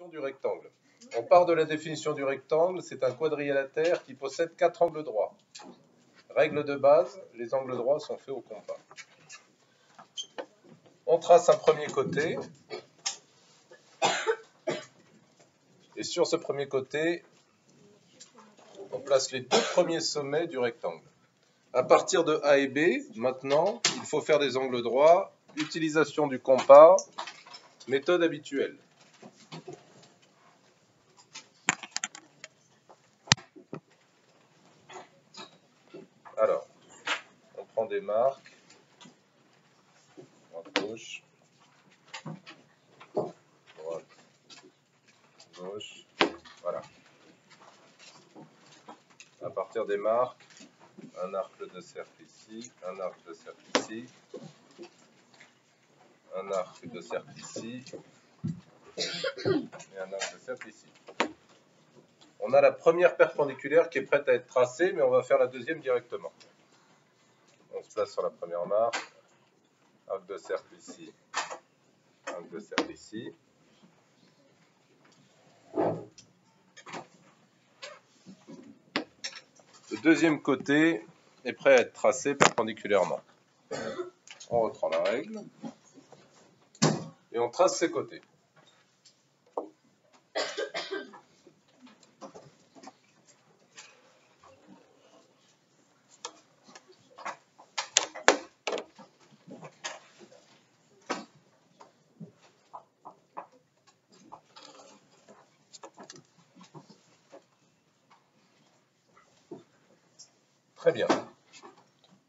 Du rectangle. On part de la définition du rectangle, c'est un quadrilatère qui possède 4 angles droits. Règle de base, les angles droits sont faits au compas. On trace un premier côté, et sur ce premier côté, on place les deux premiers sommets du rectangle. À partir de A et B, maintenant, il faut faire des angles droits, utilisation du compas, méthode habituelle. Alors, on prend des marques, droite, gauche, droite, gauche, voilà. À partir des marques, un arc de cercle ici, un arc de cercle ici, un arc de cercle ici, et un arc de cercle ici. On a la première perpendiculaire qui est prête à être tracée, mais on va faire la deuxième directement. On se place sur la première marque, arc de cercle ici, arc de cercle ici. Le deuxième côté est prêt à être tracé perpendiculairement. On reprend la règle et on trace ses côtés. Très bien.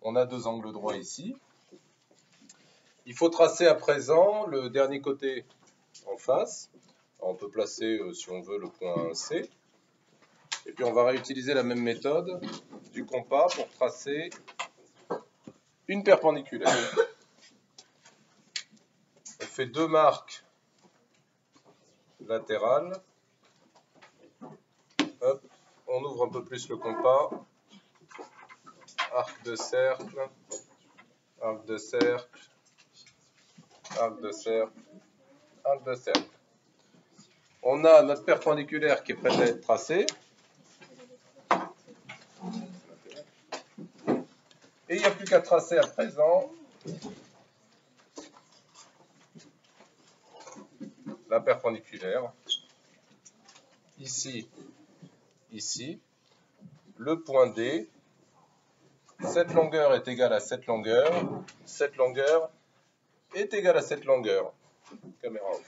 On a deux angles droits ici. Il faut tracer à présent le dernier côté en face. On peut placer, si on veut, le point C. Et puis on va réutiliser la même méthode du compas pour tracer une perpendiculaire. On fait deux marques latérales. Hop, on ouvre un peu plus le compas. Arc de cercle, arc de cercle, arc de cercle, arc de cercle. On a notre perpendiculaire qui est prête à être tracée. Et il n'y a plus qu'à tracer à présent la perpendiculaire. Ici, ici, le point D. Cette longueur est égale à cette longueur. Cette longueur est égale à cette longueur. Caméra off.